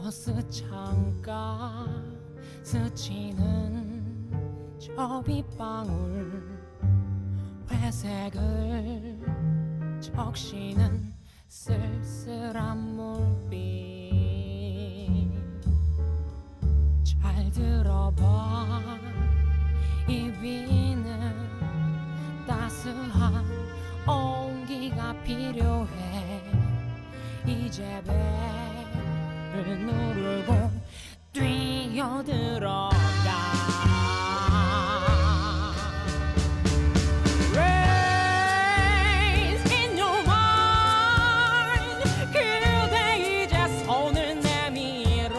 버스 창가 스치는 저 빗방울 회색을 적시는 쓸쓸한 물빛 잘 들어봐 이 비는 따스한 온기가 필요해 이제 배를 누르고 뛰어들어가 Raise in your mind 그대 이제 손을 내밀어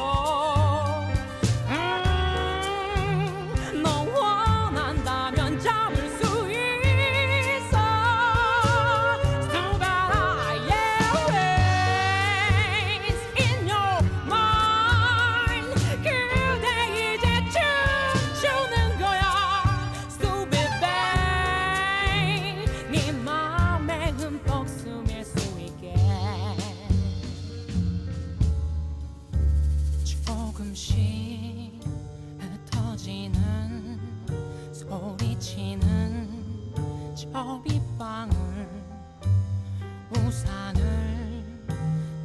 너 원한다면 잡을 수 있어 수가라 yeah Raise in your mind 그대 이제 춤추는 거야 Stupid babe 네 맘에 흠뻑 스밀 수 있게 조금씩 흩어지는 소리치는 저 빗방울 우산을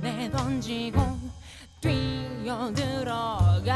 내던지고 뛰어들어가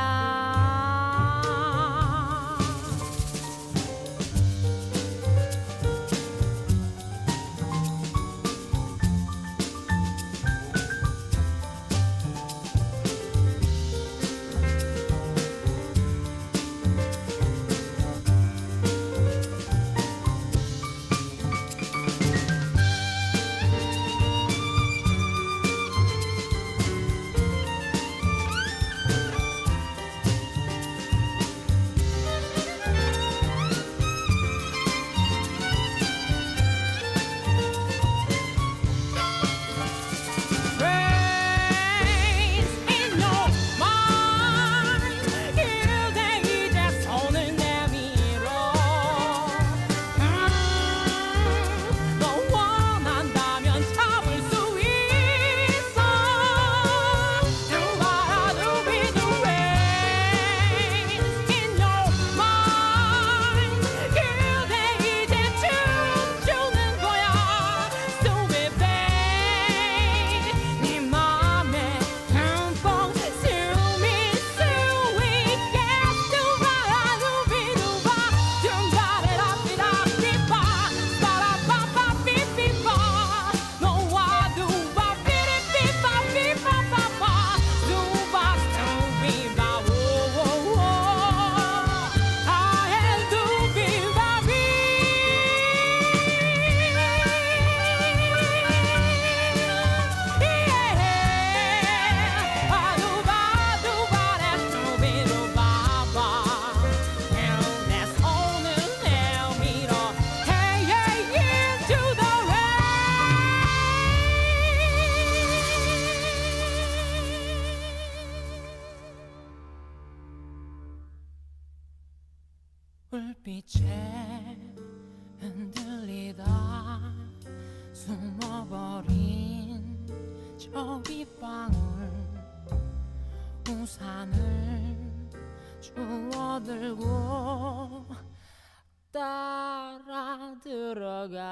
Raise in your mind 그대 이제 손을 내밀어 너 원한다면 잡을 수 있어 두바라두비두 Raise in your mind 그대 이제 춤추는 거야 Stupid babe 네 맘에 흠뻑 스밀 수 있게 두바라두비두바 둠바레라비라비바 빠라빠빠삐삐빠 너와 두바 삐리삐빠삐빠빠빠 두바 두비바 오오오 아예 두비바비 불빛에 흔들리다 숨어버린 저 빗방울 우산을 주워들고 따라 들어가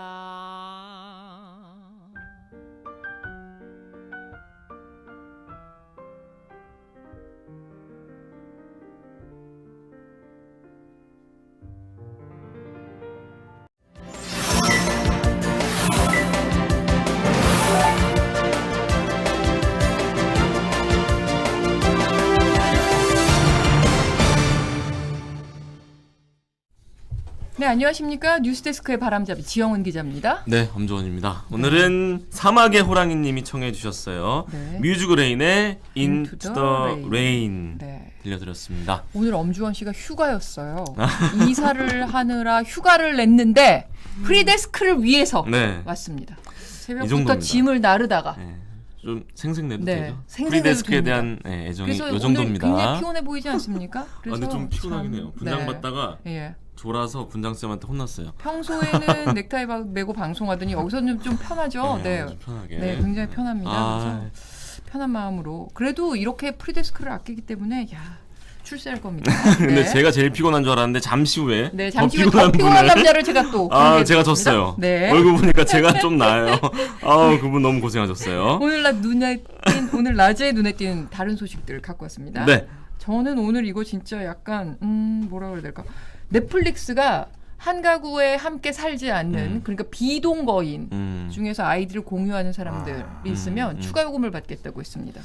네, 안녕하십니까. 뉴스데스크의 바람잡이 지영은 기자입니다. 네, 엄조원입니다. 오늘은 사막의 호랑이님이 청해 주셨어요. 네. 뮤직레인의 Into the Rain 네. 들려드렸습니다. 오늘 엄주원 씨가 휴가였어요. 이사를 하느라 휴가를 냈는데 프리데스크를 위해서 네. 왔습니다. 이 새벽부터 정도입니다. 짐을 나르다가 네, 좀 생색내도 네, 되죠? 생색내도 프리데스크에 됩니다. 대한 애정이 그래서 이 정도입니다. 오늘 굉장히 피곤해 보이지 않습니까? 그래서 근데 좀 피곤하긴 참, 해요. 분장 네. 받다가 예. 졸아서 분장쌤한테 혼났어요. 평소에는 넥타이 메고 방송하더니 여기서는 좀 편하죠. 네, 네, 아주 편하게. 네, 굉장히 편합니다. 아, 그래서 편한 마음으로 그래도 이렇게 프리데스크를 아끼기 때문에 출세할 겁니다. 근데 네. 제가 제일 피곤한 줄 알았는데 잠시 후에 네, 더 잠시 후에 더 피곤한 분을 남자를 제가 또 제가 공개해드리겠습니다. 졌어요. 네. 얼굴 보니까 제가 좀 나아요. 그분 너무 고생하셨어요. 오늘 낮에 눈에 띈 다른 소식들을 갖고 왔습니다. 네. 저는 오늘 이거 진짜 약간 뭐라 그래야 될까? 넷플릭스가 한 가구에 함께 살지 않는 그러니까 비동거인 중에서 아이들을 공유하는 사람들이 있으면 추가 요금을 받겠다고 했습니다.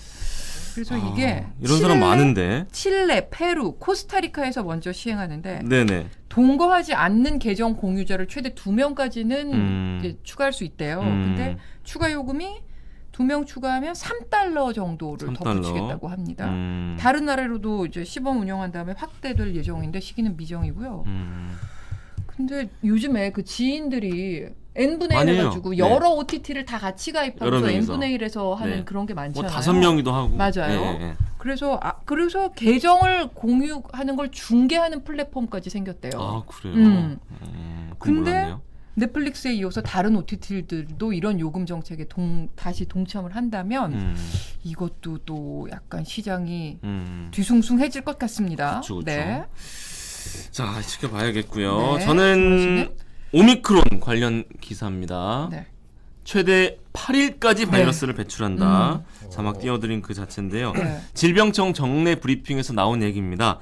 그래서 이게 이런 사람 많은데. 칠레, 페루, 코스타리카에서 먼저 시행하는데 네네. 동거하지 않는 계정 공유자를 최대 2명까지는 이제 추가할 수 있대요. 근데 추가 요금이 2명 추가하면 $3 정도를 더 3달러. 붙이겠다고 합니다. 다른 나라로도 이제 시범 운영한 다음에 확대될 예정인데 시기는 미정이고요. 근데 요즘에 그 지인들이 N분의 1 많이 해요. 해가지고 네. 여러 OTT를 다 같이 여러 가입하면서 명이서. N분의 1에서 하는 네. 그런 게 뭐 많잖아요. 5명이도 하고. 맞아요. 네. 그래서 계정을 공유하는 걸 중개하는 플랫폼까지 생겼대요. 그래요? 근데 몰랐네요. 넷플릭스에 이어서 다른 OTT들도 이런 요금 정책에 다시 동참을 한다면 이것도 또 약간 시장이 뒤숭숭해질 것 같습니다. 그쵸. 네. 자, 지켜봐야겠고요. 네. 저는 오미크론 관련 기사입니다. 네. 최대 8일까지 바이러스를 배출한다. 자막 띄워드린 그 자체인데요. 네. 질병청 정례 브리핑에서 나온 얘기입니다.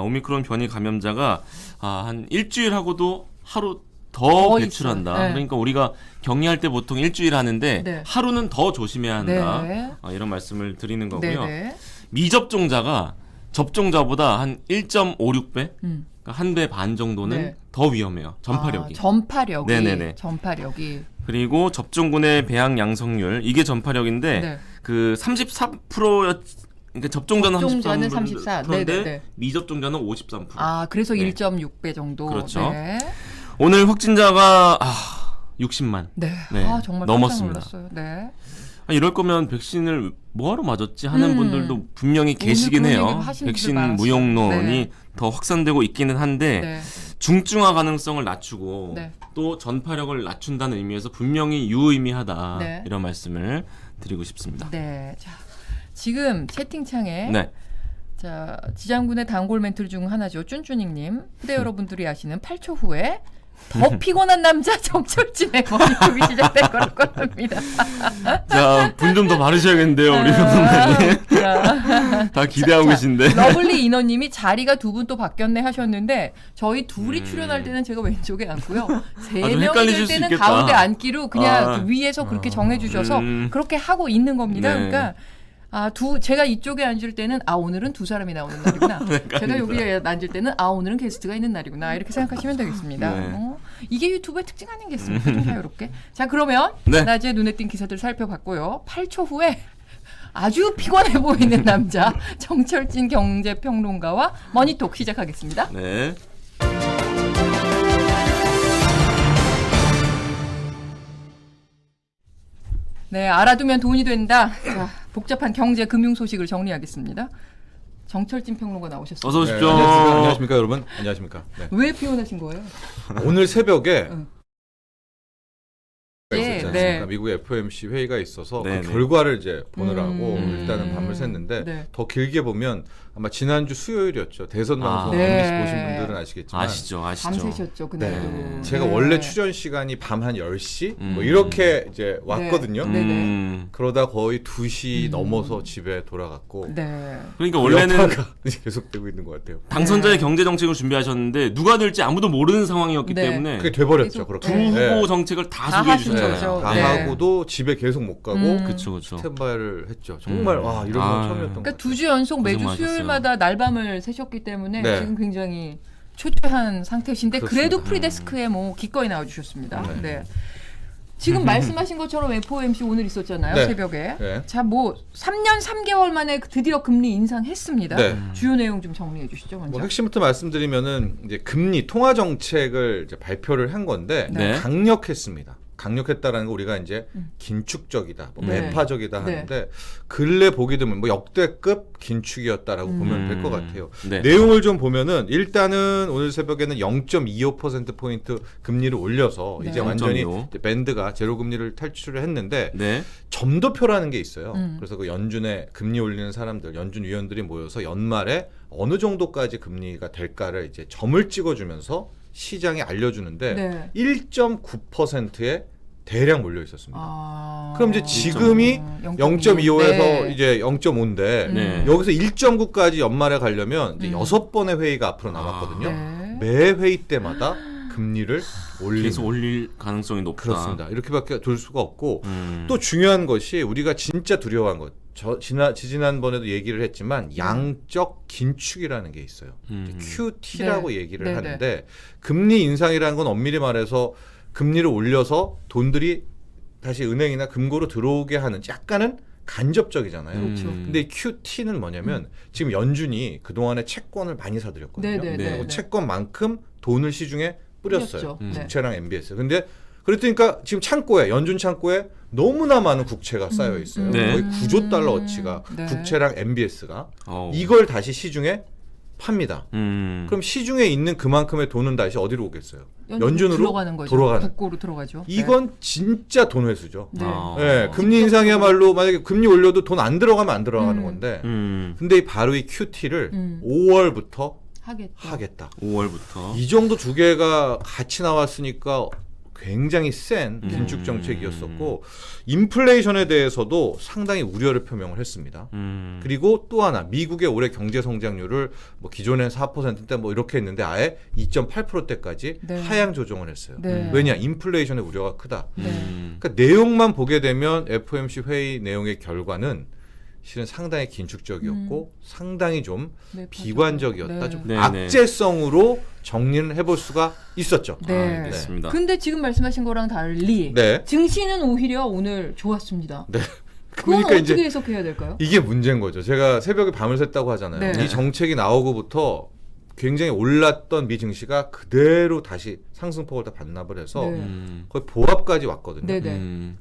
오미크론 변이 감염자가 한 일주일하고도 하루 더 배출한다. 있어요. 네. 그러니까 우리가 격리할 때 보통 일주일 하는데 네. 하루는 더 조심해야 한다. 네. 이런 말씀을 드리는 거고요. 네. 미접종자가 접종자보다 한 1.56배, 그러니까 한 배 반 정도는 네. 더 위험해요. 전파력이. 전파력이. 네네네. 전파력이. 그리고 접종군의 배양 양성률 이게 전파력인데 네. 그 34%였. 그러니까 접종자는 접종자는 34%인데 34. 네네네. 미접종자는 53%. 그래서 네. 1.6배 정도. 그렇죠. 네. 오늘 확진자가 60만. 네. 네, 정말 넘었습니다. 깜짝 놀랐어요. 네. 이럴 거면 백신을 뭐하러 맞았지 하는 분들도 분명히 계시긴 그런 해요. 얘기 하시는 분들 백신 많았어요. 무용론이 네. 더 확산되고 있기는 한데 네. 중증화 가능성을 낮추고 네. 또 전파력을 낮춘다는 의미에서 분명히 유의미하다. 네. 이런 말씀을 드리고 싶습니다. 네. 자, 지금 채팅창에 네. 자, 지장군의 단골 멘트 중 하나죠. 쭌쭈닝님. 후대 여러분들이 아시는 8초 후에 더 피곤한 남자 정철진의 머니톱이 시작될 거랍니다. 자, 분 좀 더 바르셔야겠는데요, 우리 변호사님. 다 기대하고 계신데. 러블리 인어님이 자리가 두 분 또 바뀌었네 하셨는데 저희 둘이 출연할 때는 제가 왼쪽에 앉고요. 세 좀 명이 헷갈리실 될 수 때는 있겠다. 가운데 앉기로 그냥 위에서 그렇게 정해주셔서 음. 그렇게 하고 있는 겁니다. 네. 그러니까 제가 이쪽에 앉을 때는 오늘은 두 사람이 나오는 날이구나. 제가 여기에 앉을 때는 오늘은 게스트가 있는 날이구나. 이렇게 생각하시면 되겠습니다. 네. 이게 유튜브의 특징 아니겠습니까? 좀 자유롭게. 자, 그러면 네. 낮에 눈에 띈 기사들 살펴봤고요. 8초 후에 아주 피곤해 보이는 남자 정철진 경제평론가와 머니톡 시작하겠습니다. 네. 네, 알아두면 돈이 된다. 자, 복잡한 경제 금융 소식을 정리하겠습니다. 정철진 평론가 나오셨습니다. 어서 오십시오. 안녕하십니까 여러분. 안녕하십니까. 네. 왜 피곤하신 거예요? 오늘 새벽에 예, 있었지 않습니까? 네. 미국 FOMC 회의가 있어서 네, 그 네. 결과를 이제 보느라고 음. 일단은 밤을 샜는데 네. 더 길게 보면 아마 지난주 수요일이었죠. 대선 방송 네. MBC 보신 분들은 아시겠지만 아시죠. 밤새셨죠, 그날도. 네. 제가 네. 원래 출연 시간이 밤 한 10시 뭐 이렇게 이제 왔거든요. 네. 그러다 거의 2시 넘어서 집에 돌아갔고 네. 그러니까 원래는 이제 계속되고 있는 것 같아요. 당선자의 네. 경제 정책을 준비하셨는데 누가 될지 아무도 모르는 상황이었기 네. 때문에 그게 돼버렸죠. 계속, 그렇게. 두 네. 후보 정책을 다 다 소개해 하신 주셨잖아요. 거죠. 다 네. 하고도 집에 계속 못 가고 그쵸, 그쵸. 스탠바이를 했죠. 정말 와 이런 건 처음이었던 것 그러니까 같아요. 2주 연속 매주 고생 많으셨어요. 수요일마다 날밤을 새셨기 때문에 네. 지금 굉장히 초췌한 상태신데 그렇습니다. 그래도 프리데스크에 뭐 기꺼이 나와주셨습니다. 네. 네. 지금 말씀하신 것처럼 FOMC 오늘 있었잖아요. 네. 새벽에. 네. 자, 뭐 3년 3개월 만에 드디어 금리 인상했습니다. 네. 주요 내용 좀 정리해 주시죠. 먼저. 뭐 핵심부터 말씀드리면은 이제 금리 통화 정책을 이제 발표를 한 건데 네. 강력했습니다. 강력했다라는 거 우리가 이제 긴축적이다, 뭐 네. 매파적이다 네. 하는데 근래 보게 되면 뭐 역대급 긴축이었다라고 보면 될 것 같아요. 네. 내용을 좀 보면은 일단은 오늘 새벽에는 0.25%포인트 금리를 올려서 네. 이제 완전히 0.25. 이제 밴드가 제로 금리를 탈출을 했는데 네. 점도표라는 게 있어요. 그래서 그 연준에 금리 올리는 사람들, 연준 위원들이 모여서 연말에 어느 정도까지 금리가 될까를 이제 점을 찍어주면서 시장에 알려주는데 네. 1.9%에 대량 몰려 있었습니다. 아. 그럼 이제 지금이 0.25에서 네. 이제 0.5인데 네. 여기서 1.9까지 연말에 가려면 이제 6번의 회의가 앞으로 남았거든요. 네. 매 회의 때마다 금리를 올리는 계속 올릴 가능성이 높다. 그렇습니다. 이렇게밖에 둘 수가 없고 음. 또 중요한 것이 우리가 진짜 두려워한 것. 지난번에도 얘기를 했지만 양적 긴축이라는 게 있어요. QT라고 네. 얘기를 네, 하는데 금리 인상이라는 건 엄밀히 말해서 금리를 올려서 돈들이 다시 은행이나 금고로 들어오게 하는 약간은 간접적이잖아요. 그렇죠. 근데 이 QT는 뭐냐면 지금 연준이 그동안에 채권을 많이 사들였거든요. 네, 네, 네. 네. 채권만큼 돈을 시중에 뿌렸어요. 뿌렸죠. 네. 국채랑 MBS. 근데 그랬으니까 지금 창고에 연준 창고에 너무나 많은 국채가 쌓여 있어요. 네. 거의 9조 달러 어치가 네. 국채랑 MBS가 어우. 이걸 다시 시중에 팝니다. 음. 그럼 시중에 있는 그만큼의 돈은 다시 어디로 오겠어요? 연준으로 연준으로 들어가는 거죠. 돌아가는. 국고로 들어가죠. 이건 진짜 돈 회수죠. 네. 아. 네, 금리 인상이야말로 만약에 금리 올려도 돈 안 들어가면 안 들어가는 건데 근데 바로 이 QT를 5월부터 하겠다. 5월부터. 이 정도 두 개가 같이 나왔으니까 굉장히 센 긴축 정책이었었고 인플레이션에 대해서도 상당히 우려를 표명을 했습니다. 그리고 또 하나 미국의 올해 경제 성장률을 뭐 기존엔 4%대 뭐 이렇게 했는데 아예 2.8%대까지 네. 하향 조정을 했어요. 네. 왜냐? 인플레이션의 우려가 크다. 네. 그러니까 내용만 보게 되면 FOMC 회의 내용의 결과는 실은 상당히 긴축적이었고 상당히 좀 네, 비관적이었다. 네. 좀 네, 악재성으로 정리를 해볼 수가 있었죠. 네. 알겠습니다. 근데 지금 말씀하신 거랑 달리 네. 증시는 오히려 오늘 좋았습니다. 네. 그건 그러니까 어떻게 이제 해석해야 될까요? 이게 문제인 거죠. 제가 새벽에 밤을 샜다고 하잖아요. 네. 이 정책이 나오고부터 굉장히 올랐던 미 증시가 그대로 다시 상승폭을 다 반납을 해서 네. 거의 보합까지 왔거든요. 네네.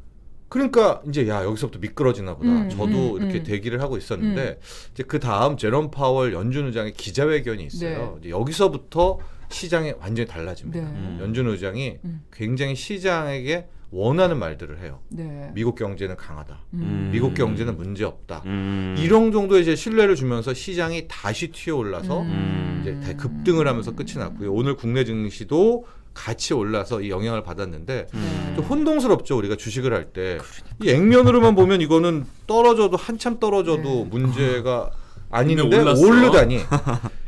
그러니까 이제 야 여기서부터 미끄러지나 보다. 저도 이렇게 음. 대기를 하고 있었는데 이제 그 다음 제롬 파월 연준 의장의 기자회견이 있어요. 이제 여기서부터 시장이 완전히 달라집니다. 네. 연준 의장이 굉장히 시장에게 원하는 말들을 해요. 네. 미국 경제는 강하다. 미국 경제는 문제 없다. 음. 이런 정도의 이제 신뢰를 주면서 시장이 다시 튀어올라서 이제 다 급등을 하면서 끝이 났고요. 오늘 국내 증시도 같이 올라서 이 영향을 받았는데 좀 혼동스럽죠. 우리가 주식을 할 때 이 액면으로만 보면 이거는 떨어져도 한참 떨어져도 문제가 아닌데 근데 올랐어. 오르다니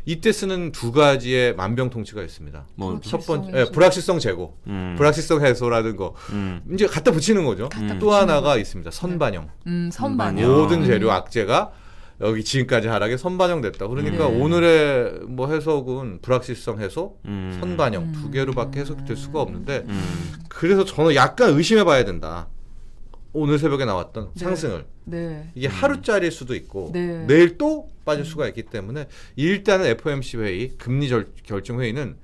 이때 쓰는 두 가지의 만병통치가 있습니다. 뭐, 첫 번째 불확실성 불확실성 제고, 음. 불확실성 해소라는 거 이제 갖다 붙이는 거죠. 또 하나가 있습니다. 선반영. 선반영. 모든 재료 악재가 여기 지금까지 하락에 선반영됐다. 그러니까 오늘의 뭐 해석은 불확실성 해소, 선반영 두 개로밖에 해석될 수가 없는데 그래서 저는 약간 의심해봐야 된다. 오늘 새벽에 나왔던 상승을 네. 이게 하루짜리일 수도 있고 네. 내일 또 빠질 수가 있기 때문에 일단은 FOMC 회의 금리 결정 회의는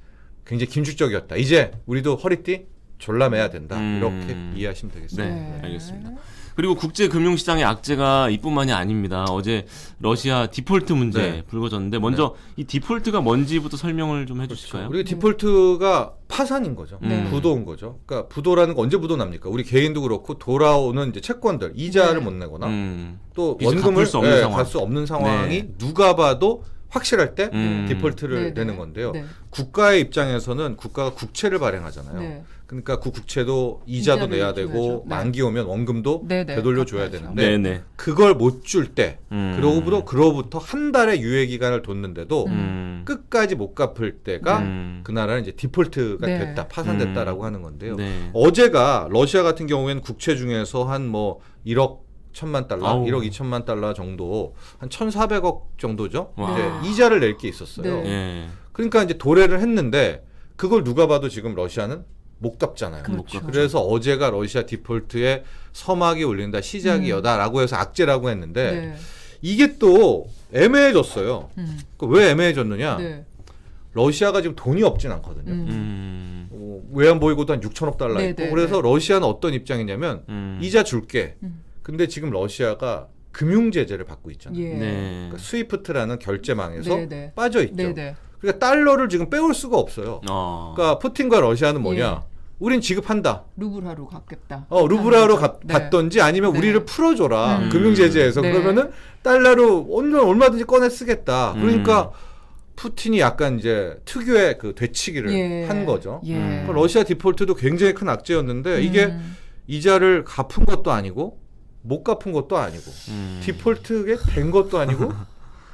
굉장히 긴축적이었다. 이제 우리도 허리띠 졸라매야 된다. 이렇게 이해하시면 되겠습니다. 네, 알겠습니다. 그리고 국제 금융시장의 악재가 이뿐만이 아닙니다. 어제 러시아 디폴트 문제 네. 불거졌는데 먼저 이 디폴트가 뭔지부터 설명을 좀 해주실까요? 우리가 디폴트가 파산인 거죠. 네. 부도인 거죠. 그러니까 부도라는 거 언제 부도 납니까? 우리 개인도 그렇고 돌아오는 이제 채권들 이자를 네. 못 내거나 또 빚을 원금을 갚을 수 없는 상황. 갈 수 없는 상황이 네. 누가 봐도 확실할 때 디폴트를 네, 네. 내는 건데요. 네. 국가의 입장에서는 국가가 국채를 발행하잖아요. 네. 그러니까 그 국채도 이자도 이자를 내야 줘야죠. 되고 네. 만기 오면 원금도 네, 네. 되돌려 줘야 갚아야죠. 되는데 네네. 그걸 못 줄 때 그로부터 한 달의 유예 기간을 뒀는데도 끝까지 못 갚을 때가 그 나라는 이제 디폴트가 네. 됐다, 파산됐다라고 하는 건데요. 네. 어제가 러시아 같은 경우에는 국채 중에서 한 뭐 1억 1천만 달러, 아우. 1억 2천만 달러 정도, 한 1,400억 정도죠. 와. 이제 이자를 낼 게 있었어요. 네. 예. 그러니까 이제 도래를 했는데 그걸 누가 봐도 지금 러시아는 못 갚잖아요. 그렇죠. 그래서 어제가 러시아 디폴트에 서막이 울린다, 시작이여다라고 해서 악재라고 했는데 네. 이게 또 애매해졌어요. 왜 애매해졌느냐? 네. 러시아가 지금 돈이 없진 않거든요. 외환 보유고도 한 6천억 달러 네, 있고 네, 그래서 네. 러시아는 어떤 입장이냐면 이자 줄게. 근데 지금 러시아가 금융 제재를 받고 있잖아요. 예. 네. 그러니까 스위프트라는 결제망에서 네, 네. 빠져 있죠. 네, 네. 그러니까 달러를 지금 빼올 수가 없어요. 그러니까 푸틴과 러시아는 뭐냐? 예. 우린 지급한다. 루블화로 갚겠다. 루블화로 네. 받던지 아니면 네. 우리를 풀어줘라. 음. 금융 제재에서 네. 그러면은 달러로 얼마든지 꺼내 쓰겠다. 그러니까 푸틴이 약간 이제 특유의 그 되치기를 예. 한 거죠. 예. 그러니까 러시아 디폴트도 굉장히 큰 악재였는데 이게 이자를 갚은 것도 아니고 못 갚은 것도 아니고 디폴트에 된 것도 아니고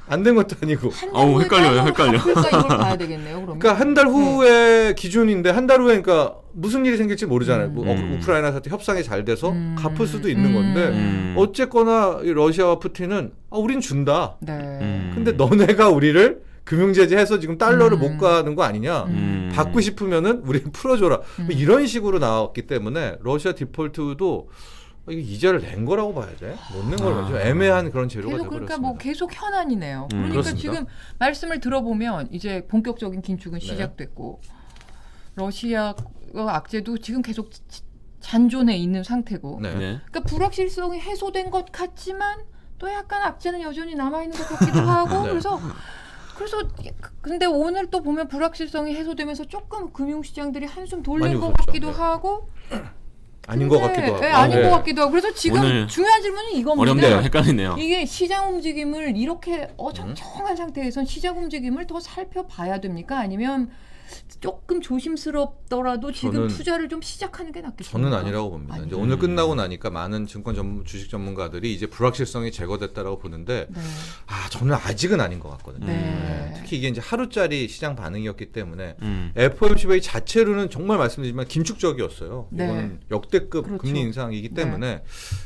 안 된 것도 아니고. 어우, 헷갈려요, 헷갈려. 갚을까 이걸 봐야 되겠네요. 그러면. 그러니까 한 달 후에 기준인데 한 달 후에 그러니까 무슨 일이 생길지 모르잖아요. 뭐 우크라이나 사태 협상이 잘 돼서 갚을 수도 있는 건데 어쨌거나 이 러시아와 푸틴은 우린 준다. 네. 근데 너네가 우리를 금융 제재해서 지금 달러를 못 가는 거 아니냐? 받고 싶으면은 우리 풀어줘라. 뭐 이런 식으로 나왔기 때문에 러시아 디폴트도 이거 이자를 낸 거라고 봐야 돼. 못 낸 거라고 좀 애매한 그런 재료가 계속 되버렸습니다. 그러니까 뭐 계속 현안이네요. 그러니까 그렇습니다. 지금 말씀을 들어보면 이제 본격적인 긴축은 시작됐고 러시아 악재도 지금 계속 잔존해 있는 상태고. 네. 네. 그러니까 불확실성이 해소된 것 같지만 또 약간 악재는 여전히 남아 있는 것 같기도 하고 네. 그래서 근데 오늘 또 보면 불확실성이 해소되면서 조금 금융시장들이 한숨 돌린 많이 것 웃었죠. 같기도 네. 하고 아닌 것 같기도 하고. 네, 아닌 네. 것 같기도 하고 그래서 지금 오늘 중요한 질문은 이겁니다. 어렵네요. 헷갈리네요. 이게 시장 움직임을 이렇게 어정쩡한 상태에선 시장 움직임을 더 살펴봐야 됩니까? 아니면 조금 조심스럽더라도 지금 저는- 투자를 좀 시작하는 게 낫겠습니까? 저는 아니라고 봅니다. 이제 오늘 끝나고 나니까 많은 주식 전문가들이 이제 불확실성이 제거됐다라고 보는데 네. 저는 아직은 아닌 것 같거든요. 네. 특히 이게 이제 하루짜리 시장 반응이었기 때문에 음. FOMC 자체로는 정말 말씀드리지만 긴축적이었어요. 네. 이거는 역대급 그렇죠. 금리 인상이기 때문에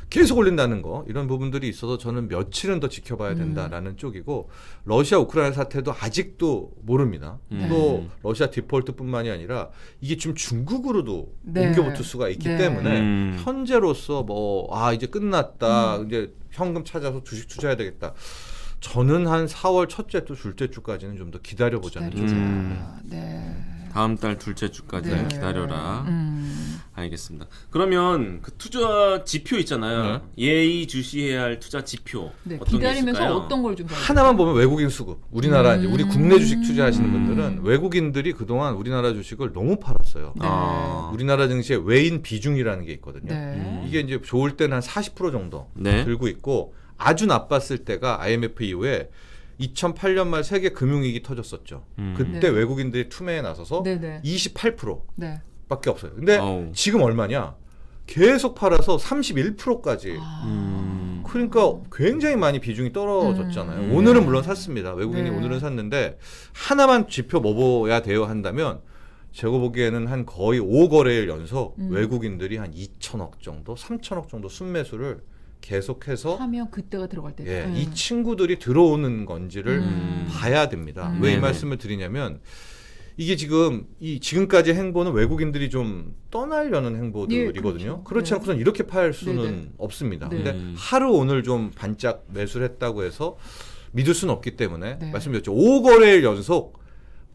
계속 올린다는 거 이런 부분들이 있어서 저는 며칠은 더 지켜봐야 된다라는 쪽이고 러시아 우크라이나 사태도 아직도 모릅니다. 또 러시아 디폴트뿐만이 아니라 이게 지금 중국으로도 네. 옮겨붙을 수가 있기 네. 때문에 현재로서 이제 끝났다. 이제 현금 찾아서 주식 투자해야 되겠다. 저는 한 4월 첫째 주, 둘째 주까지는 좀 더 기다려보자는 기다리자. 쪽입니다. 네. 다음 달 둘째 주까지 네. 기다려라. 알겠습니다. 그러면 그 투자 지표 있잖아요. 예의주시해야 할 투자 지표. 네. 어떤 게 기다리면서 있을까요? 어떤 걸 좀 봐야 하나만 보면 외국인 수급. 우리나라 이제 우리 국내 주식 투자하시는 분들은 외국인들이 그동안 우리나라 주식을 너무 팔았어요. 네. 우리나라 증시에 외인 비중이라는 게 있거든요. 네. 이게 이제 좋을 때는 한 40% 정도 네. 들고 있고 아주 나빴을 때가 IMF 이후에 2008년 말 세계 금융위기 터졌었죠. 그때 네. 외국인들이 투매에 나서서 네, 네. 28%밖에 네. 없어요. 근데 어우. 지금 얼마냐? 계속 팔아서 31%까지. 그러니까 굉장히 많이 비중이 떨어졌잖아요. 오늘은 물론 샀습니다. 외국인이 네. 오늘은 샀는데 하나만 지표 먹어야 돼요 한다면 제가 보기에는 한 거의 5거래일 연속 외국인들이 한 2천억 정도, 3천억 정도 순매수를 계속해서 하면 그때가 들어갈 때. 예, 이 친구들이 들어오는 건지를 봐야 됩니다. 왜 이 네네. 말씀을 드리냐면 이게 지금까지 행보는 외국인들이 좀 떠나려는 행보들이거든요. 예, 그렇죠. 그렇지 네. 않고선 이렇게 팔 수는 네네. 없습니다. 네. 근데 하루 오늘 좀 반짝 매수를 했다고 해서 믿을 수는 없기 때문에 네. 말씀드렸죠. 5거래일 연속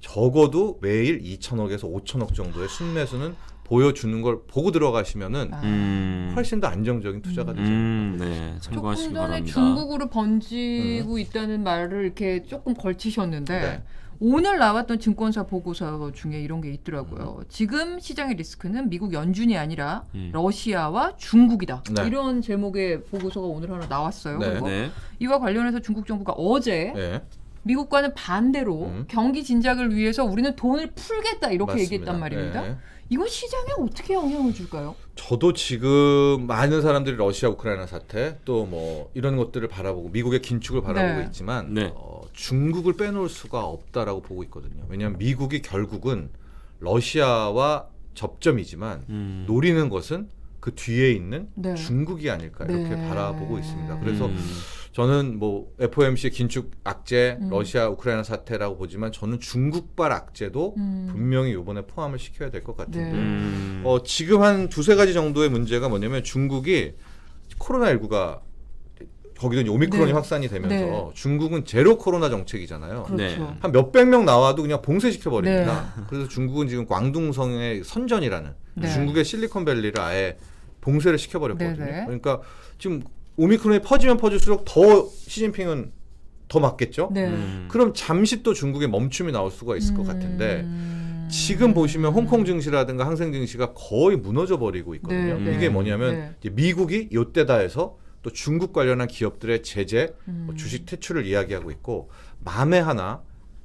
적어도 매일 2천억에서 5천억 정도의 순매수는 보여주는 걸 보고 들어가시면은 훨씬 더 안정적인 투자가 되죠. 네, 조금 참고하시기 전에 바랍니다. 중국으로 번지고 있다는 말을 이렇게 조금 걸치셨는데 네. 오늘 나왔던 증권사 보고서 중에 이런 게 있더라고요. 지금 시장의 리스크는 미국 연준이 아니라 러시아와 중국이다. 네. 이런 제목의 보고서가 오늘 하나 나왔어요. 네. 그리고 네. 이와 관련해서 중국 정부가 어제 예. 미국과는 반대로 경기 진작을 위해서 우리는 돈을 풀겠다 이렇게 맞습니다. 얘기했단 말입니다. 예. 이거 시장에 어떻게 영향을 줄까요? 저도 지금 많은 사람들이 러시아 우크라이나 사태 또 뭐 이런 것들을 바라보고 미국의 긴축을 바라보고 네. 있지만 네. 중국을 빼놓을 수가 없다라고 보고 있거든요. 왜냐하면 미국이 결국은 러시아와 접점이지만 노리는 것은 그 뒤에 있는 네. 중국이 아닐까 이렇게 네. 바라보고 있습니다. 그래서 저는 뭐 FOMC 긴축 악재, 러시아 우크라이나 사태라고 보지만 저는 중국발 악재도 분명히 이번에 포함을 시켜야 될 것 같은데 네. 지금 한 두세 가지 정도의 문제가 뭐냐면 중국이 코로나19가 거기도 이제 오미크론이 네. 확산이 되면서 네. 중국은 제로 코로나 정책이잖아요. 그렇죠. 네. 한 몇백 명 나와도 그냥 봉쇄시켜 버립니다. 네. 그래서 중국은 지금 광둥성의 선전이라는 네. 중국의 실리콘밸리를 아예 봉쇄를 시켜버렸거든요. 네, 네. 그러니까 지금 오미크론이 퍼지면 퍼질수록 더 시진핑은 더 맞겠죠. 네. 그럼 잠시 또 중국에 멈춤이 나올 수가 있을 것 같은데 지금 보시면 홍콩 증시라든가 항생 증시가 거의 무너져 버리고 있거든요. 네, 네. 이게 뭐냐면 네. 이제 미국이 요때다 해서 또 중국 관련한 기업들의 제재, 음. 주식 퇴출을 이야기하고 있고 만에 하나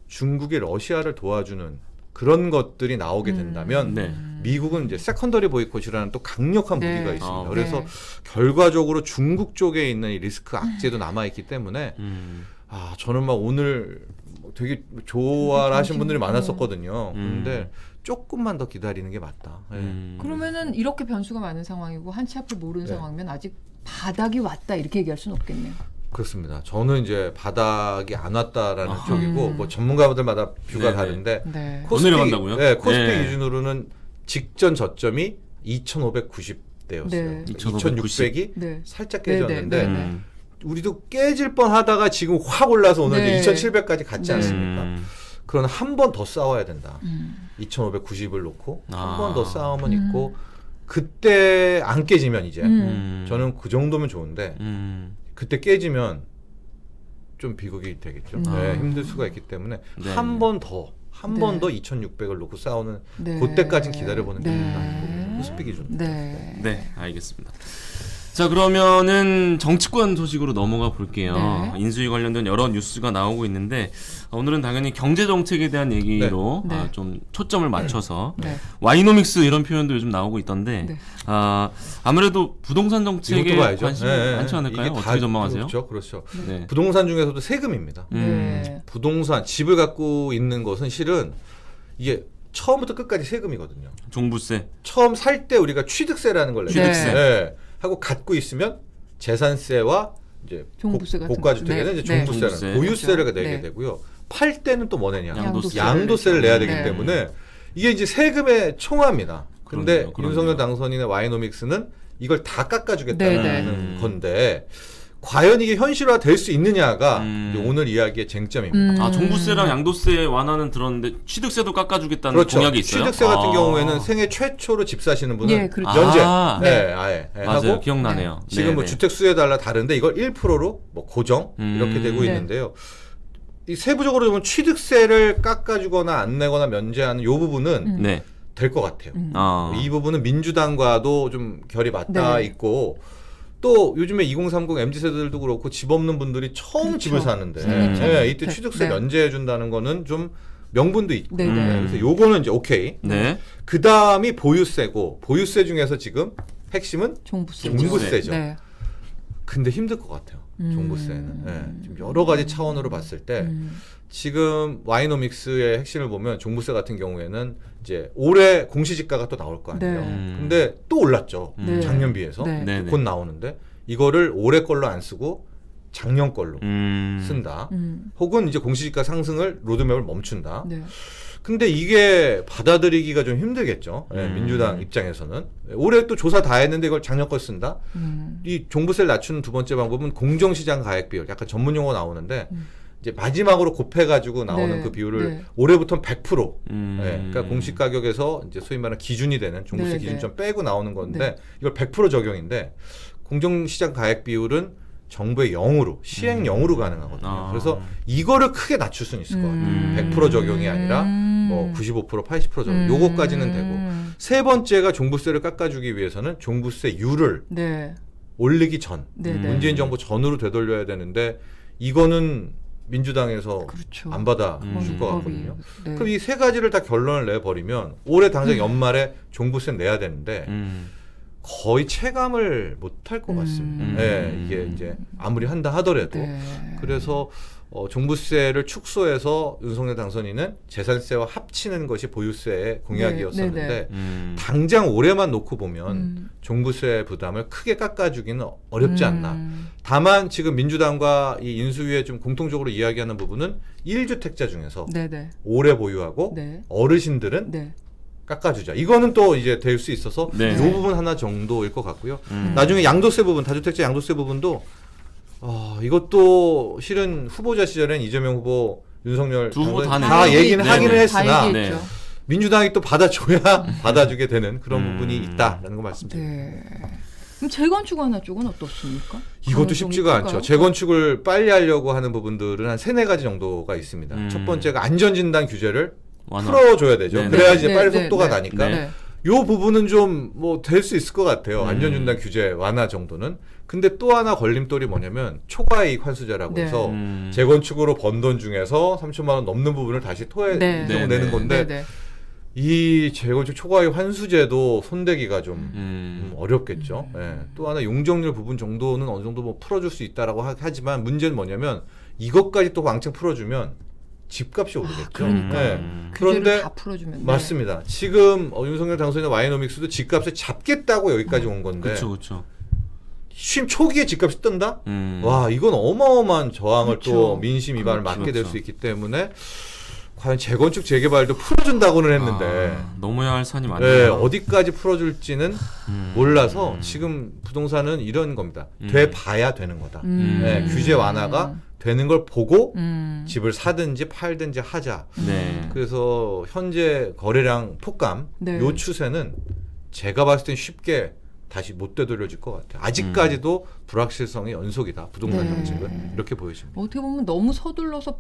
중국이 러시아를 도와주는 그런 것들이 나오게 된다면 네. 미국은 이제 세컨더리 보이콧이라는 또 강력한 네. 무기가 있습니다. 아, 그래서 네. 결과적으로 중국 쪽에 있는 이 리스크 악재도 남아 있기 때문에 저는 막 오늘 되게 좋아를 하신 분들이 많았었거든요. 그런데 조금만 더 기다리는 게 맞다. 예. 그러면은 이렇게 변수가 많은 상황이고 한치 앞을 모르는 네. 상황이면 아직 바닥이 왔다 이렇게 얘기할 수는 없겠네요. 그렇습니다. 저는 이제 바닥이 안 왔다라는 쪽이고 뭐 전문가들마다 뷰가 네네. 다른데 네. 더 내려간다고요? 네, 코스피 네. 기준으로는 직전 저점이 2,590대였어요. 네. 2,600이 네. 살짝 네, 깨졌는데 네, 네. 우리도 깨질 뻔하다가 지금 확 올라서 오늘 네. 이제 2,700까지 갔지 네. 않습니까? 그러나 한 번 더 싸워야 된다. 2,590을 놓고 한 번 더 싸움은 있고 그때 안 깨지면 이제 저는 그 정도면 좋은데 그때 깨지면 좀 비극이 되겠죠. 네, 힘들 수가 있기 때문에 네. 한 번 더, 한 번 네. 더 2,600을 놓고 싸우는 네. 그때까지는 기다려보는 게 네. 좋다. 코스피 기준. 네. 네, 알겠습니다. 자, 그러면은 정치권 소식으로 넘어가 볼게요. 네. 인수위 관련된 여러 뉴스가 나오고 있는데 오늘은 당연히 경제 정책에 대한 얘기로 네. 네. 좀 초점을 맞춰서 네. 와이노믹스 이런 표현도 요즘 나오고 있던데 네. 아무래도 부동산 정책에 이것도 봐야죠. 관심이 많지 않을까요? 이게 다 어떻게 전망하세요? 그렇죠, 그렇죠. 네. 부동산 중에서도 세금입니다. 네. 부동산 집을 갖고 있는 것은 실은 이게 처음부터 끝까지 세금이거든요. 종부세. 처음 살 때 우리가 취득세라는 걸 내요. 취득세. 네. 하고 갖고 있으면 재산세와 이제 종부세 같은 고가주택에는 거. 이제 네. 종부세는 종부세. 보유세를 그렇죠. 내게 네. 되고요. 팔 때는 또 뭐 내냐? 양도세. 양도세를 내야 되기 네. 때문에 이게 이제 세금의 총합니다. 근데 그러네요, 그러네요. 윤석열 당선인의 와이노믹스는 이걸 다 네, 깎아주겠다는 네. 건데 과연 이게 현실화 될 수 있느냐가 이제 오늘 이야기의 음. 쟁점입니다. 종부세랑 양도세 완화는 들었는데 취득세도 깎아주겠다는 그렇죠. 공약이 있어요? 취득세 같은 경우에는 생애 최초로 집 사시는 분은 예, 그렇죠. 연재, 네. 아예 맞아요. 하고 기억나네요. 지금 뭐 네네. 주택 수에 달라 다른데 이걸 1%로 뭐 고정 이렇게 되고 네. 있는데요. 이 세부적으로 보면 취득세를 깎아주거나 안 내거나 면제하는 이 부분은 네. 될 것 같아요. 이 부분은 민주당과도 좀 결이 맞닿아 네. 있고 또 요즘에 2030 MZ세대들도 그렇고 집 없는 분들이 처음 그렇죠. 집을 사는데 생애 이때 첫 취득세 네. 면제해 준다는 거는 좀 명분도 있고 네, 네. 그래서 요거는 이제 오케이. 네. 그 다음이 보유세고 보유세 중에서 지금 핵심은 종부세. 종부세죠. 네. 근데 힘들 것 같아요. 종부세는. 네. 지금 여러 가지 차원으로 봤을 때 지금 와이노믹스의 핵심을 보면 종부세 같은 경우에는 이제 올해 공시지가가 또 나올 거 아니에요. 네. 근데 또 올랐죠. 네. 작년 비해서 네. 네. 곧 나오는데 이거를 올해 걸로 안 쓰고 작년 걸로 쓴다. 혹은 이제 공시지가 상승을 로드맵을 멈춘다. 네. 근데 이게 받아들이기가 좀 힘들겠죠. 예, 민주당 입장에서는. 올해 또 조사 다 했는데 이걸 작년 걸 쓴다? 이 종부세를 낮추는 두 번째 방법은 공정시장 가액 비율. 약간 전문 용어 나오는데 이제 마지막으로 곱해가지고 나오는 네. 그 비율을 네. 올해부터는 100%. 예, 그러니까 공시 가격에서 이제 소위 말하는 기준이 되는 종부세 네, 기준점 네. 빼고 나오는 건데 네. 이걸 100% 적용인데 공정시장 가액 비율은 정부의 0으로 시행 0으로 가능하거든요. 아. 그래서 이거를 크게 낮출 수는 있을 것 같아요. 100% 적용이 아니라 뭐 95%, 80% 적용. 요거까지는 되고 세 번째가 종부세를 깎아주기 위해서는 종부세율을 네. 올리기 전 네, 네. 문재인 정부 전으로 되돌려야 되는데 이거는 민주당에서 그렇죠. 안 받아줄 것 법이. 같거든요. 네. 그럼 이 세 가지를 다 결론을 내버리면 올해 당장 연말에 종부세 내야 되는데 거의 체감을 못할 것 같습니다. 네, 이게 이제 아무리 한다 하더라도 네. 그래서 종부세를 축소해서 윤석열 당선인은 재산세와 합치는 것이 보유세의 공약이었었는데 네, 네, 당장 올해만 놓고 보면 종부세 부담을 크게 깎아주기는 어렵지 않나. 다만 지금 민주당과 이 인수위에 좀 공통적으로 이야기하는 부분은 1주택자 중에서 네, 네. 오래 보유하고 네. 어르신들은 네. 깎아주자. 이거는 또 이제 될 수 있어서 네. 이 부분 하나 정도일 것 같고요. 나중에 양도세 부분, 다주택자 양도세 부분도 이것도 실은 후보자 시절엔 이재명 후보, 윤석열 두 후보 당선인 다 얘기는 냈죠. 하기는 네. 했으나 다 얘기했죠. 민주당이 또 받아줘야 받아주게 되는 그런 부분이 있다라는 거 말씀드립니다. 네. 그럼 재건축 완화 쪽은 어떻습니까? 이것도 쉽지가 가능성이 않죠. 재건축을 빨리 하려고 하는 부분들은 한 3-4가지 정도가 있습니다. 첫 번째가 안전진단 규제를 완화. 풀어줘야 되죠. 네. 그래야지 네, 빨리 네, 속도가 네. 나니까. 네. 요 부분은 좀 뭐 될 수 있을 것 같아요. 안전진단 규제 완화 정도는. 근데 또 하나 걸림돌이 뭐냐면 초과이익 환수제라고 네. 해서 재건축으로 번 돈 중에서 3천만 원 넘는 부분을 다시 네. 내는 건데 네. 이 재건축 초과이익 환수제도 손대기가 좀 어렵겠죠. 예. 또 하나 용적률 부분 정도는 어느 정도 뭐 풀어줄 수 있다라고 하지만 문제는 뭐냐면 이것까지 또 왕창 풀어주면 집값이 오르겠죠. 그러니까요. 예. 규제를 그런데 다 풀어주면 맞습니다. 지금 윤석열 당선인의 와이노믹스도 집값을 잡겠다고 여기까지 온 건데 그렇죠. 쉼 초기에 집값이 뜬다? 음. 와 이건 어마어마한 저항을 그렇죠. 또 민심 위반을 그렇죠. 맞게 될 수 있기 때문에 과연 재건축 재개발도 풀어준다고는 했는데 넘어야 할 산이 예, 많네요. 어디까지 풀어줄지는 몰라서 지금 부동산은 이런 겁니다. 돼봐야 되는 거다. 예, 규제 완화가 되는 걸 보고 집을 사든지 팔든지 하자. 네. 그래서 현재 거래량 폭감 네. 요 추세는 제가 봤을 땐 쉽게 다시 못 되돌려질 것 같아요. 아직까지도 불확실성의 연속이다. 부동산 네. 정책은 이렇게 보여집니다. 어떻게 보면 너무 서둘러서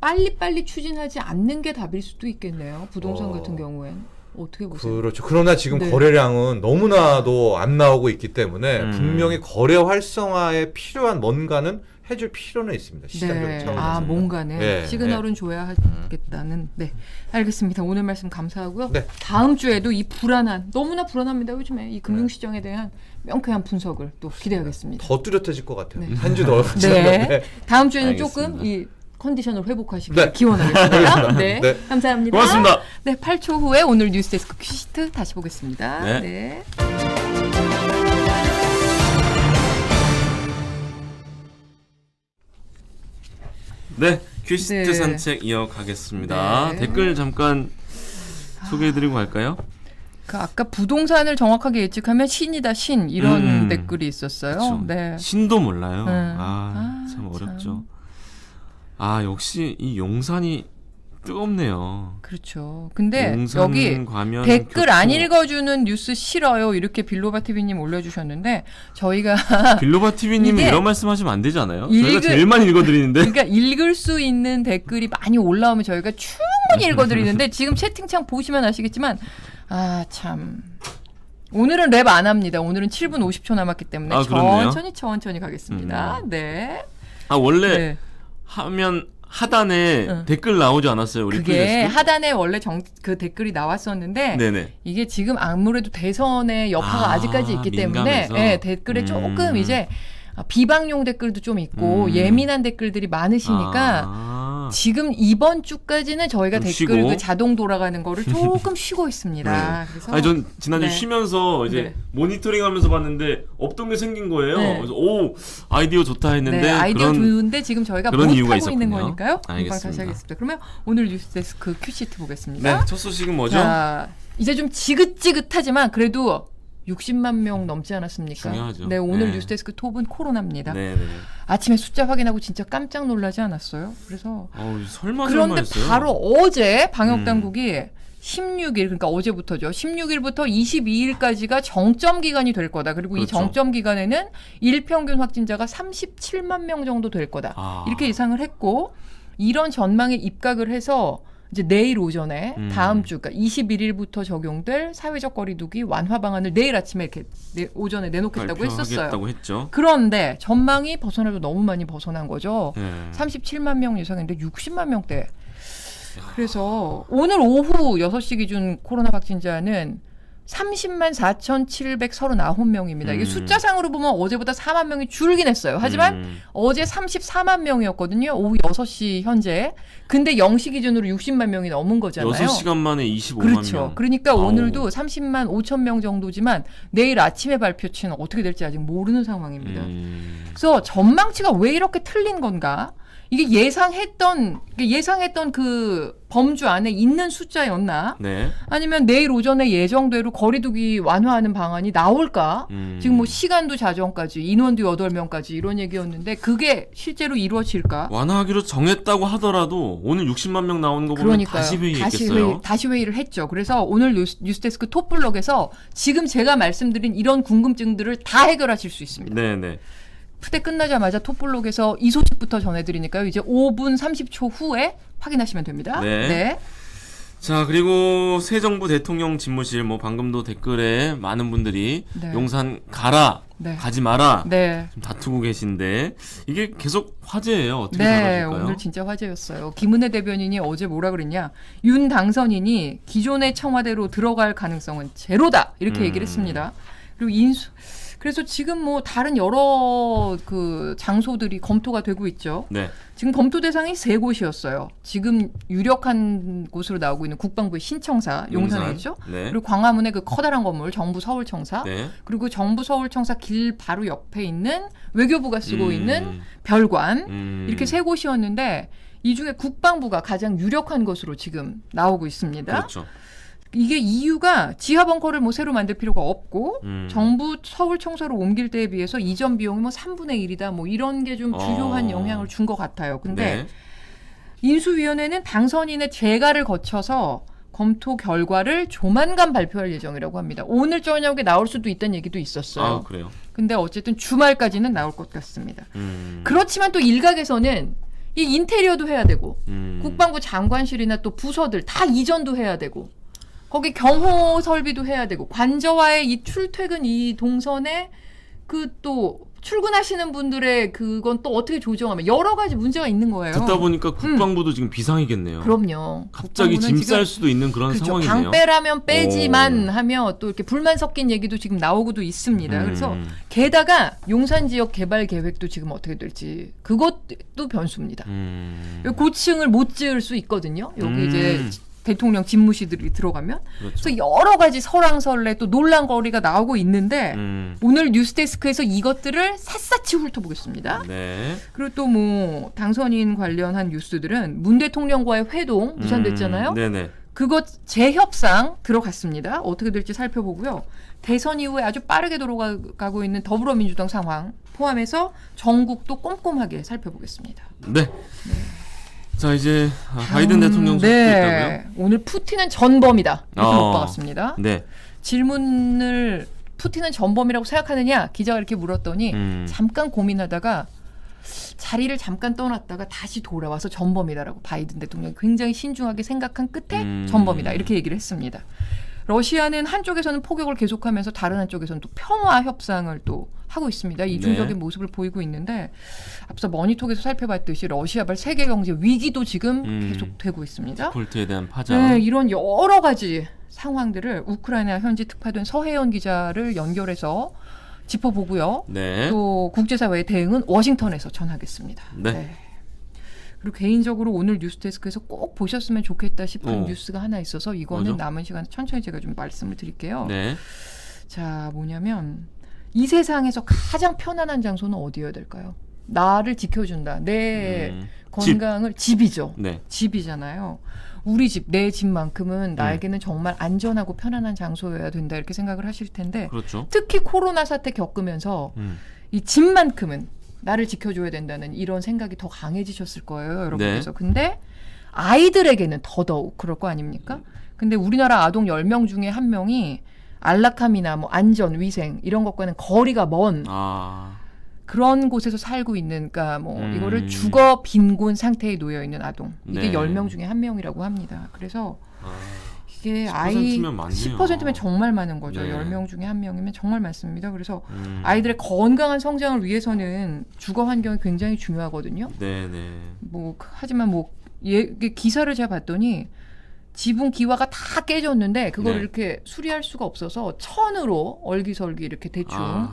빨리 추진하지 않는 게 답일 수도 있겠네요. 부동산 같은 경우엔 어떻게 보세요? 그렇죠. 그러나 지금 네. 거래량은 너무나도 안 나오고 있기 때문에 분명히 거래 활성화에 필요한 뭔가는 해줄 필요는 있습니다. 시장적 네. 차원에서. 뭔가는 네. 시그널은 줘야 하겠다는. 네, 알겠습니다. 오늘 말씀 감사하고요. 네. 다음 주에도 이 너무나 불안합니다. 요즘에 이 금융시장에 대한 명쾌한 분석을 또 기대하겠습니다. 더 뚜렷해질 것 같아요. 네. 한 주 더 네. 지나면. 다음 주에는 알겠습니다. 조금 이 컨디션을 회복하시길 네. 기원하겠습니다. 네. 네. 감사합니다. 고맙습니다. 네, 8초 후에 오늘 뉴스데스크 퀴시트 다시 보겠습니다. 네. 네. 네, 퀴시트 네. 산책 이어가겠습니다. 네. 댓글 잠깐 소개해드리고 갈까요? 그 아까 부동산을 정확하게 예측하면 신이다 신 이런 댓글이 있었어요. 그쵸. 네. 신도 몰라요. 네. 참 어렵죠. 역시 이 용산이 뜨겁네요. 그렇죠. 근데 용산 여기 과면 댓글 안 교토. 읽어주는 뉴스 싫어요. 이렇게 빌로바 TV님 올려주셨는데 저희가 빌로바 TV님이 이게 이런 말씀하시면 안 되지 않아요? 저희가 제일 많이 읽어드리는데. 그러니까 읽을 수 있는 댓글이 많이 올라오면 저희가 충분히 읽어드리는데 지금 채팅창 보시면 아시겠지만 참 오늘은 랩 안 합니다. 오늘은 7분 50초 남았기 때문에 그렇네요. 천천히 가겠습니다. 네. 원래 네. 하면 하단에 댓글 나오지 않았어요? 우리 그게 플레이리스트? 하단에 원래 그 댓글이 나왔었는데 네네. 이게 지금 아무래도 대선의 여파가 아직까지 있기 때문에 민감해서? 댓글에 조금 이제 비방용 댓글도 좀 있고 예민한 댓글들이 많으시니까 지금 이번 주까지는 저희가 댓글 쉬고. 그 자동 돌아가는 거를 조금 쉬고 있습니다. 그래서 전 지난주 네. 쉬면서 이제 네. 모니터링하면서 봤는데 없던 게 생긴 거예요. 네. 그래서 아이디어 좋다 했는데 네, 아이디어 좋은데 지금 저희가 그런 이유가 못하고 있는 있었군요. 거니까요. 금방 알겠습니다. 다시 하겠습니다. 그러면 오늘 뉴스데스크 큐시트 보겠습니다. 네, 첫 소식은 뭐죠? 자, 이제 좀 지긋지긋하지만 그래도 60만 명 넘지 않았습니까? 중요하죠. 네, 오늘 네. 뉴스데스크 톱은 코로나입니다. 네. 아침에 숫자 확인하고 진짜 깜짝 놀라지 않았어요? 그래서 설마 그런데 했어요. 바로 어제 방역 당국이 16일 그러니까 어제부터죠. 16일부터 22일까지가 정점 기간이 될 거다. 그리고 이 그렇죠. 정점 기간에는 일평균 확진자가 37만 명 정도 될 거다. 이렇게 예상을 했고 이런 전망에 입각을 해서 이제 내일 오전에 다음 주 그러니까 21일부터 적용될 사회적 거리두기 완화 방안을 내일 아침에 이렇게 오전에 내놓겠다고 했었어요. 발표하겠다고 했죠. 그런데 전망이 벗어나도 너무 많이 벗어난 거죠. 네. 37만 명 예상했는데 60만 명대. 그래서 오늘 오후 6시 기준 코로나 확진자는 30만 4,739명입니다. 이게 숫자상으로 보면 어제보다 4만 명이 줄긴 했어요. 하지만 어제 34만 명이었거든요. 오후 6시 현재. 근데 0시 기준으로 60만 명이 넘은 거잖아요. 6시간 만에 25만 그렇죠. 명. 그러니까 오늘도 30만 5천 명 정도지만 내일 아침에 발표치는 어떻게 될지 아직 모르는 상황입니다. 그래서 전망치가 왜 이렇게 틀린 건가? 이게 예상했던 그 범주 안에 있는 숫자였나? 네. 아니면 내일 오전에 예정대로 거리두기 완화하는 방안이 나올까? 지금 뭐 시간도 자정까지, 인원도 8명까지 이런 얘기였는데 그게 실제로 이루어질까? 완화하기로 정했다고 하더라도 오늘 60만 명 나오는 거 보면 그러니까요. 다시 회의했겠어요. 다시 회의를 했죠. 그래서 오늘 뉴스데스크 톱블럭에서 지금 제가 말씀드린 이런 궁금증들을 다 해결하실 수 있습니다. 네네. 푸대 끝나자마자 톱블록에서 이 소식부터 전해드리니까요. 이제 5분 30초 후에 확인하시면 됩니다. 네. 자, 그리고 새 정부 대통령 집무실 뭐 방금도 댓글에 많은 분들이 네. 용산 가라, 네. 가지 마라 네. 좀 다투고 계신데 이게 계속 화제예요. 어떻게 네, 다뤄질까요? 오늘 진짜 화제였어요. 김은혜 대변인이 어제 뭐라 그랬냐. 윤 당선인이 기존의 청와대로 들어갈 가능성은 제로다. 이렇게 얘기를 했습니다. 그리고 그래서 지금 뭐 다른 여러 그 장소들이 검토가 되고 있죠. 네. 지금 검토 대상이 3곳이었어요. 지금 유력한 곳으로 나오고 있는 국방부의 신청사, 용산에 있죠. 네. 그리고 광화문의 그 커다란 건물, 정부 서울청사. 네. 그리고 정부 서울청사 길 바로 옆에 있는 외교부가 쓰고 있는 별관. 이렇게 3곳이었는데 이 중에 국방부가 가장 유력한 것으로 지금 나오고 있습니다. 그렇죠. 이게 이유가 지하 벙커를 뭐 새로 만들 필요가 없고 정부 서울 청사로 옮길 때에 비해서 이전 비용이 뭐 3분의 1이다 뭐 이런 게 좀 주요한 영향을 준 것 같아요. 근데 네. 인수위원회는 당선인의 재가를 거쳐서 검토 결과를 조만간 발표할 예정이라고 합니다. 오늘 저녁에 나올 수도 있다는 얘기도 있었어요. 아, 그래요. 근데 어쨌든 주말까지는 나올 것 같습니다. 그렇지만 또 일각에서는 이 인테리어도 해야 되고 국방부 장관실이나 또 부서들 다 이전도 해야 되고 거기 경호 설비도 해야 되고 관저와의 이 출퇴근 이 동선에 그 또 출근하시는 분들의 그건 또 어떻게 조정하면 여러 가지 문제가 있는 거예요. 듣다 보니까 국방부도 지금 비상이겠네요. 그럼요. 갑자기 짐 쌀 수도 있는 그런 그렇죠. 상황이네요. 방 빼라면 빼지만 하며 또 이렇게 불만 섞인 얘기도 지금 나오고도 있습니다. 그래서 게다가 용산 지역 개발 계획도 지금 어떻게 될지 그것도 변수입니다. 고층을 못 지을 수 있거든요. 여기 이제 대통령 집무실들이 들어가면 그렇죠. 그래서 여러 가지 설왕설래 또 논란거리가 나오고 있는데 오늘 뉴스데스크에서 이것들을 샅샅이 훑어보겠습니다. 네. 그리고 또 뭐 당선인 관련한 뉴스들은 문 대통령과의 회동 무산됐잖아요. 네네. 그것 재협상 들어갔습니다. 어떻게 될지 살펴보고요. 대선 이후에 아주 빠르게 돌아가고 있는 더불어민주당 상황 포함해서 전국도 꼼꼼하게 살펴보겠습니다. 네. 자, 이제 바이든 대통령 소식도 있다고요? 오늘 푸틴은 전범이다. 이렇게 못 박았습니다. 네. 질문을 푸틴은 전범이라고 생각하느냐 기자가 이렇게 물었더니 잠깐 고민하다가 자리를 잠깐 떠났다가 다시 돌아와서 전범이다라고 바이든 대통령이 굉장히 신중하게 생각한 끝에 전범이다 이렇게 얘기를 했습니다. 러시아는 한쪽에서는 포격을 계속하면서 다른 한쪽에서는 또 평화 협상을 또 하고 있습니다. 이중적인 네. 모습을 보이고 있는데 앞서 머니톡에서 살펴봤듯이 러시아발 세계 경제 위기도 지금 계속되고 있습니다. 폴트에 대한 파장. 네, 이런 여러 가지 상황들을 우크라이나 현지 특파된 서혜연 기자를 연결해서 짚어보고요. 네. 또 국제사회의 대응은 워싱턴에서 전하겠습니다. 네. 그리고 개인적으로 오늘 뉴스데스크에서 꼭 보셨으면 좋겠다 싶은 뉴스가 하나 있어서 이거는 뭐죠? 남은 시간에 천천히 제가 좀 말씀을 드릴게요. 네. 자, 뭐냐면 이 세상에서 가장 편안한 장소는 어디여야 될까요? 나를 지켜준다. 내 건강을 집이죠. 네. 집이잖아요. 우리 집, 내 집만큼은 나에게는 정말 안전하고 편안한 장소여야 된다 이렇게 생각을 하실 텐데 그렇죠. 특히 코로나 사태 겪으면서 이 집만큼은 나를 지켜줘야 된다는 이런 생각이 더 강해지셨을 거예요, 여러분께서. 네. 근데 아이들에게는 더더욱 그럴 거 아닙니까? 근데 우리나라 아동 10명 중에 1명이 안락함이나 뭐 안전, 위생 이런 것과는 거리가 먼 그런 곳에서 살고 있는, 그러니까 뭐 이거를 주거 빈곤 상태에 놓여 있는 아동. 이게 네. 10명 중에 1명이라고 합니다. 그래서 이게 10%면 많네요. 10%면 정말 많은 거죠. 네. 10명 중에 1명이면 정말 많습니다. 그래서 아이들의 건강한 성장을 위해서는 주거 환경이 굉장히 중요하거든요. 네네. 뭐 하지만 뭐 이게 기사를 제가 봤더니 지붕 기와가 다 깨졌는데 그걸 네. 이렇게 수리할 수가 없어서 천으로 얼기설기 이렇게 대충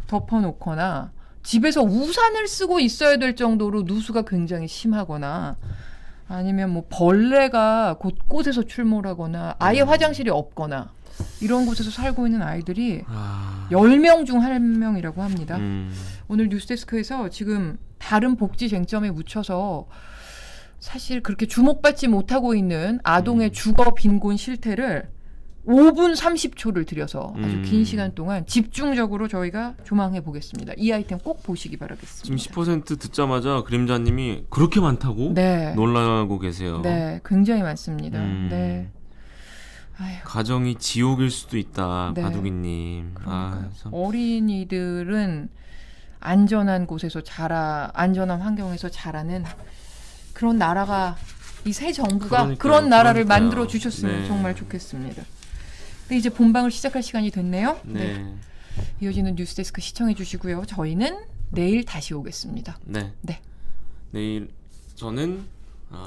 덮어놓거나 집에서 우산을 쓰고 있어야 될 정도로 누수가 굉장히 심하거나 아니면 뭐 벌레가 곳곳에서 출몰하거나 아예 화장실이 없거나 이런 곳에서 살고 있는 아이들이 10명 중 1명이라고 합니다. 오늘 뉴스데스크에서 지금 다른 복지 쟁점에 묻혀서 사실 그렇게 주목받지 못하고 있는 아동의 주거 빈곤 실태를 5분 30초를 들여서 아주 긴 시간 동안 집중적으로 저희가 조망해 보겠습니다. 이 아이템 꼭 보시기 바라겠습니다. 지금 10% 듣자마자 그림자님이 그렇게 많다고 네. 놀라고 계세요. 네, 굉장히 많습니다. 네. 아휴. 가정이 지옥일 수도 있다, 네. 바둑이님. 그러니까요. 참. 어린이들은 안전한 곳에서 안전한 환경에서 자라는 그런 나라가 이 새 정부가 그러니까요, 그런 나라를 그러니까요. 만들어 주셨으면 네. 정말 좋겠습니다. 근데 이제 본방을 시작할 시간이 됐네요. 네. 이어지는 뉴스데스크 시청해 주시고요. 저희는 내일 다시 오겠습니다. 네. 네. 내일 저는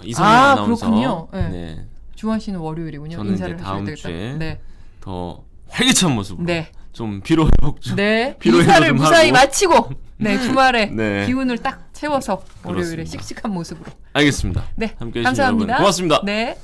이성현 아나운서. 그렇군요. 네. 네. 주원 씨는 월요일이군요. 저는 인사를 이제 하셔야 다음 되겠다. 주에 네. 더 활기찬 모습으로 네. 좀 피로 회복 좀. 네. 피로 회복 이사를 좀 무사히 하고. 마치고 네, 주말에 네. 기운을 딱 채워서 월요일에 그렇습니다. 씩씩한 모습으로. 알겠습니다. 네. 함께 해주신 감사합니다. 여러분 고맙습니다. 네.